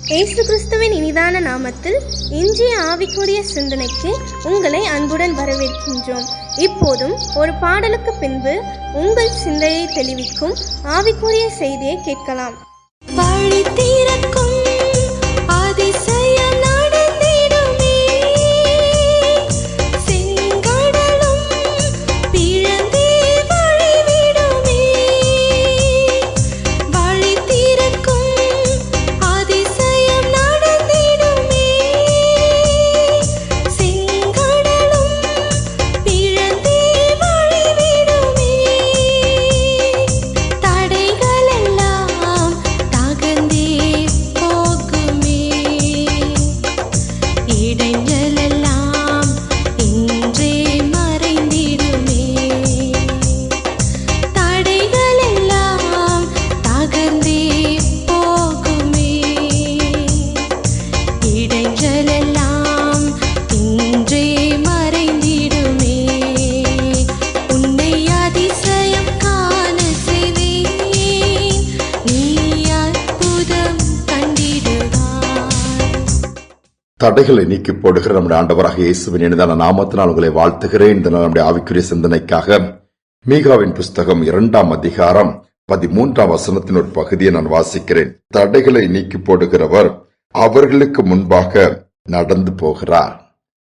இயேசு கிறிஸ்துவின் இனிதான நாமத்தில் இன்றைய ஆவிக்குரிய சிந்தனைக்கு உங்களை அன்புடன் வரவேற்கின்றோம். இப்போதும் ஒரு பாடலுக்கு பின்பு உங்கள் சிந்தையை தெளிவிக்கும் ஆவிக்குரிய செய்தியை கேட்கலாம். வழி திறக்கும் அதிசயம் நடந்திடுமே, செங்கடலும் பிளந்தே வழிவிடுமே. வழி திறக்கும் அதிசயம் நடந்திடுமே, செங்கடலும் பிளந்தே வழிவிடுமே. தடைகள் எல்லாம் தகர்ந்தே போகுமே, இடைஞ்சல் எல்லாம் இன்றே மறைந்திடுமே. தடைகள் எல்லாம் தகர்ந்தே போகுமே, இடைஞ்சல் எல்லாம் இன்றே மறைந்திடுமே. உன்னை அதிசயம் காண செய்வேன், நீ அற்புதம் கண்டிடுவாய். தடைகளை நீக்கி போடுகிற நம்முடைய ஆண்டவராக இயேசுவின் இனிதான நாமத்தினால் உங்களை வாழ்த்துகிறேன். இந்த நாள் நம்முடைய ஆவிக்குரிய சிந்தனைக்காக மீகாவின் புஸ்தகம் 2ஆம் அதிகாரம் 13ஆம் வசனத்தின் ஒரு பகுதியை நான் வாசிக்கிறேன். தடைகளை நீக்கி போடுகிறவர் அவர்களுக்கு முன்பாக நடந்து போகிறார்.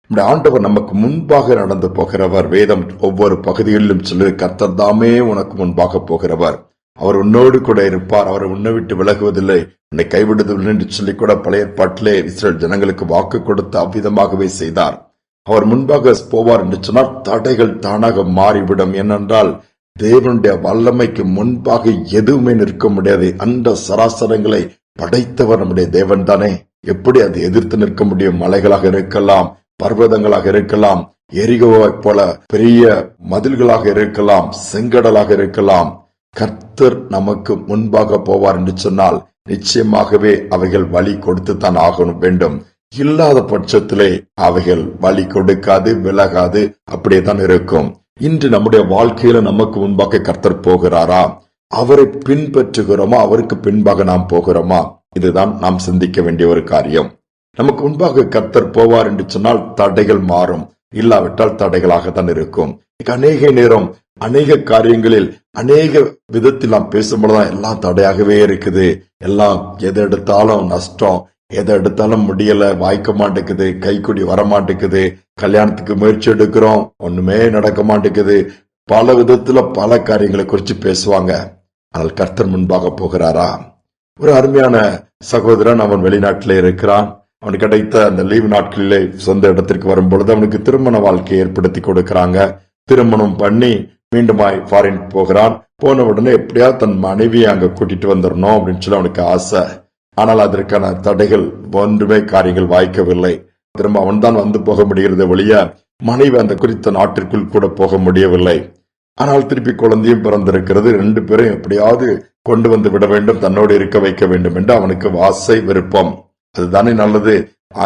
நம்முடைய ஆண்டவர் நமக்கு முன்பாக நடந்து போகிறவர். வேதம் ஒவ்வொரு பகுதிகளிலும் சொல்லி கர்த்தர் தாமே உனக்கு முன்பாக போகிறவர், அவர் உன்னோடு கூட இருப்பார், அவர் உன்னை விட்டு விலகுவதில்லை, உன்னை கைவிடுவதில்லை என்று சொல்லி கூட பழைய ஏற்பாட்டிலே இஸ்ரேல் ஜனங்களுக்கு வாக்கு கொடுத்து அவ்விதமாகவே செய்தார். அவர் முன்பாக போவார் என்று சொன்னால் தடைகள் தானாக மாறிவிடும். ஏனென்றால் தேவனுடைய வல்லமைக்கு முன்பாக எதுவுமே நிற்க முடியாது. அந்த சராசரங்களை படைத்தவர் நம்முடைய தேவன் தானே. எப்படி அது எதிர்த்து நிற்க முடியும்? மலைகளாக இருக்கலாம், பர்வதங்களாக இருக்கலாம், எரிகோவை போல பெரிய மதில்களாக இருக்கலாம், செங்கடலாக இருக்கலாம். கர்த்தர் நமக்கு முன்பாக போவார் என்று சொன்னால் நிச்சயமாகவே அவைகள் வழி கொடுத்துத்தான் ஆக வேண்டும். இல்லாத பட்சத்திலே அவைகள் வழி கொடுக்காது, விலகாது, அப்படியே தான் இருக்கும். இன்று நம்முடைய வாழ்க்கையில நமக்கு முன்பாக கர்த்தர் போகிறாரா? அவரை பின்பற்றுகிறோமா? அவருக்கு பின்பாக நாம் போகிறோமா? இதுதான் நாம் சிந்திக்க வேண்டிய ஒரு காரியம். நமக்கு முன்பாக கர்த்தர் போவார் என்று சொன்னால் தடைகள் மாறும், இல்லாவிட்டால் தடைகளாகத்தான் இருக்கும். அநேக நேரம் அநேக காரியங்களில் அநேக விதத்தில் நாம் பேசும்போதுதான் எல்லாம் தடையாகவே இருக்குது. எல்லாம் எதை எடுத்தாலும் நஷ்டம், எதை எடுத்தாலும் முடியல, வாய்க்க மாட்டேங்குது, கைக்குடி வர மாட்டேங்குது, கல்யாணத்துக்கு முயற்சி எடுக்கிறோம், ஒண்ணுமே நடக்க மாட்டேங்குது. பல விதத்துல பல காரியங்களை குறித்து பேசுவாங்க. ஆனால் கர்த்தர் முன்பாக போகிறாரா? ஒரு அருமையான சகோதரன், அவன் வெளிநாட்டிலே இருக்கிறான். அவனுக்கு கிடைத்த அந்த லீவு நாட்களிலே சொந்த இடத்திற்கு வரும்பொழுது அவனுக்கு திருமண வாழ்க்கையை ஏற்படுத்தி கொடுக்கிறாங்க. திருமணம் பண்ணி மீண்டுமாய் ஃபாரின் போகிறான். போன உடனே எப்படியாவது தன் மனைவியை அங்க கூட்டிட்டு வந்துடணும் அப்படின்னு சொல்லி அவனுக்கு ஆசை. ஆனால் அதற்கான தடைகள் ஒன்றுமே காரியங்கள் வாய்க்கவில்லை. திரும்ப அவன் தான் வந்து போக முடிகிறது ஒழிய மனைவி அந்த குறித்த நாட்டிற்குள் கூட போக முடியவில்லை. ஆனால் திருப்பி குழந்தையும் பிறந்திருக்கிறது. 2 பேரும் எப்படியாவது கொண்டு வந்து விட வேண்டும், தன்னோடு இருக்க வைக்க வேண்டும் என்று அவனுக்கு ஆசை, விருப்பம். அதுதானே நல்லது.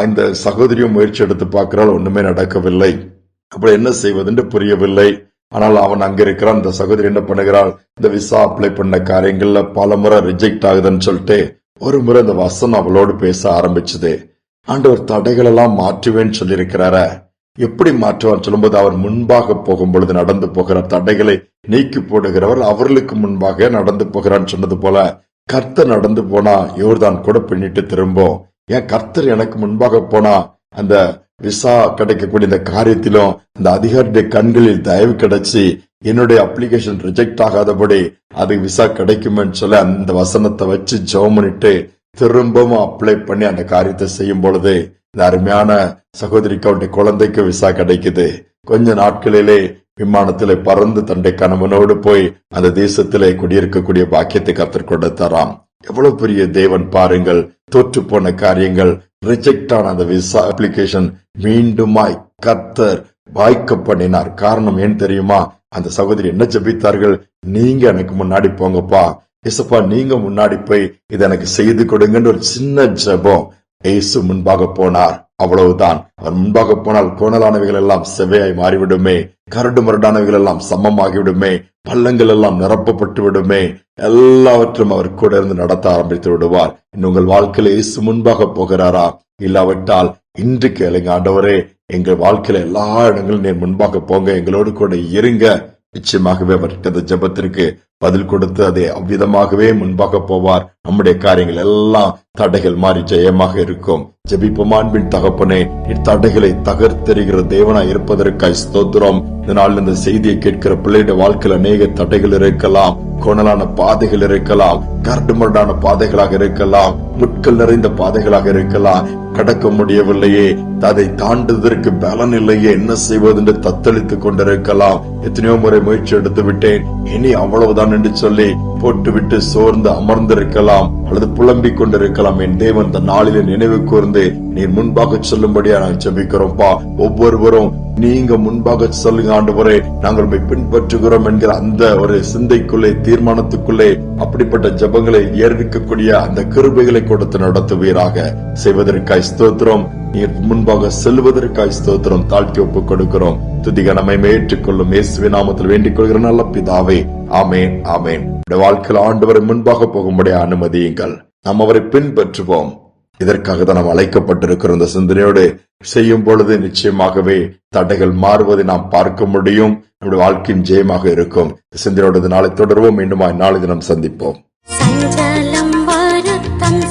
இந்த சகோதரியும் முயற்சி எடுத்து பார்க்கிறாள், ஒண்ணுமே நடக்கவில்லை. அப்படி என்ன செய்வதென்று புரியவில்லை. ஆனால் அவன் அங்க இருக்கிறான். இந்த சகோதரி என்ன பண்ணுகிறாள்? இந்த விசா அப்ளை பண்ண காரியங்கள்ல பல முறை ரிஜெக்ட் ஆகுதுன்னு சொல்லிட்டு ஒரு முறை இந்த வசனம் அவளோடு பேச ஆரம்பிச்சது. ஆண்டவர் தடைகள் எல்லாம் மாற்றுவேன்னு சொல்லி இருக்கிறார. எப்படி மாற்றுவான்னு சொல்லும்போது அவர் முன்பாக போகும் பொழுது நடந்து போகிறார். தடைகளை நீக்கி போடுகிறவர் அவர்களுக்கு முன்பாக நடந்து போகிறான்னு சொன்னது போல கர்த்தர் நடந்து போனா யோர்தான் கூட பின்னிட்டு திரும்பும். ஏன் கர்த்தர் எனக்கு முன்பாக போனா அந்த விசா கிடைக்கக்கூடிய இந்த காரியத்திலும் அந்த அதிகாரியுடைய கண்களில் தயவு கிடைச்சி என்னுடைய அப்ளிகேஷன் ரிஜெக்ட் ஆகாதபடி அது விசா கிடைக்குமென்னு சொல்லி அந்த வசனத்தை வச்சு ஜெபம் பண்ணிட்டு திரும்பவும் அப்ளை பண்ணி அந்த காரியத்தை செய்யும் பொழுது இந்த அருமையான சகோதரிக்கு அவருடைய குழந்தைக்கு விசா கிடைக்குது. கொஞ்ச நாட்களிலே விமானத்திலே பறந்து தன்னுடைய கணவனோடு போய் அந்த தேசத்திலே குடியிருக்கக்கூடிய பாக்கியத்தை கர்த்தர் கொடுத்தாராம். எவ்வளவு பெரிய தேவன் பாருங்கள். தோற்று போன காரியங்கள், ரிஜெக்ட் ஆன அந்த விசா அப்ளிகேஷன் மீண்டுமாய் கர்த்தர் வாய்க்க பண்ணினார். காரணம் ஏன் தெரியுமா? அந்த சகோதரி என்ன ஜெபித்தார்கள்? நீங்க எனக்கு முன்னாடி போங்கப்பா, இயேசுப்பா நீங்க முன்னாடி போய் இதை எனக்கு செய்து கொடுங்கன்னு ஒரு சின்ன ஜெபம். இயேசு முன்பாக போனார். அவ்வளவுதான். அவர் முன்பாக போனால் கோணலானவைகள் எல்லாம் செவ்வையாய் மாறிவிடுமே, கரடு மரடானவைகள் எல்லாம் சமமாகிவிடுமே, பள்ளங்கள் எல்லாம் நிரப்பப்பட்டு விடுமே, எல்லாவற்றும் அவர் கூட இருந்து நடத்த ஆரம்பித்து விடுவார். இன்னும் உங்கள் வாழ்க்கையில இயேசு முன்பாக போகிறாரா? இல்லாவிட்டால் இன்று கேளுங்க, ஆண்டவரே எங்கள் வாழ்க்கையில எல்லா இடங்களும் நீர் முன்பாக போங்க, எங்களோடு கூட இருங்க. நிச்சயமாகவே அவருக்கு அந்த ஜெபத்திற்கு பதில் கொடுத்து அதே அவ்விதமாகவே முன்பாக போவார். நம்முடைய காரியங்கள் எல்லாம் தடைகள் மாறி ஜெயமாக இருக்கும். ஜெபிப்போம். அன்பின் தகப்பனே, இத்தடைகளை தகர்த்தெறிகிற தேவனாய் இருப்பதற்காய் ஸ்தோத்திரம். இந்த நாள் இந்த செய்தியை கேட்கிற பிள்ளையுடைய வாழ்க்கையில் அநேக தடைகள் இருக்கலாம், கோணலான பாதைகள் இருக்கலாம், கரடுமுரடான பாதைகளாக இருக்கலாம், முட்கள் நிறைந்த பாதைகளாக இருக்கலாம். கடக்க முடியவில்லையே, அதை தாண்டுவதற்கு பலன் இல்லையே, என்ன செய்வது என்று தத்தளித்துக் கொண்டிருக்கலாம். எத்தனையோ முறை முயற்சி எடுத்து விட்டேன், இனி அவ்வளவுதான் என்று சொல்லி போட்டுவிட்டு சோர்ந்து அமர்ந்திருக்கலாம், அல்லது புலம்பிக் கொண்டிருக்கலாம். என் தேவன் இந்த நாளிலே நினைவு கூர்ந்து நீர் முன்பாக சொல்லும்படியா நான் ஜெபிக்கிறோம்ப்பா. ஒவ்வொருவரும் நீங்க முன்பாக சொல்லுங்க ஆண்டவரே, நாங்கள் உம்மை பின்பற்றுகிறோம் என்கிற அந்த ஒரு சிந்தைக்குள்ளே, தீர்மானத்துக்குள்ளே அப்படிப்பட்ட ஜெபங்களை ஏற்கக்கூடிய அந்த கிருபைகளை கொடுத்து நடத்துவீராக. செய்வதற்காய் ஸ்தோத்திரம். நீர் முன்பாக செல்வதற்காய் ஸ்தோத்திரம். தாழ்த்தி ஒப்புக் கொடுக்கிறோம். துதிகனமை ஏற்றுக்கொள்ளும் இயேசுவின் நாமத்தில் வேண்டிக் கொள்கிற நல்ல பிதாவே, ஆமேன், ஆமேன். வாழ்க்கையில் ஆண்டவரை முன்பாக போகும்படி அனுமதியுங்கள். நாம் அவரை பின்பற்றுவோம். இதற்காக தான் நாம் அழைக்கப்பட்டிருக்கிற இந்த சிந்தனையோடு செய்யும் பொழுது நிச்சயமாகவே தடைகள் மாறுவதை நாம் பார்க்க முடியும். நம்முடைய வாழ்க்கையின் ஜெயமாக இருக்கும். சிந்தனையோடு நாளை தொடர்வோம். மீண்டும் நாளை தினம் சந்திப்போம். சஞ்சலம் வருத்தம்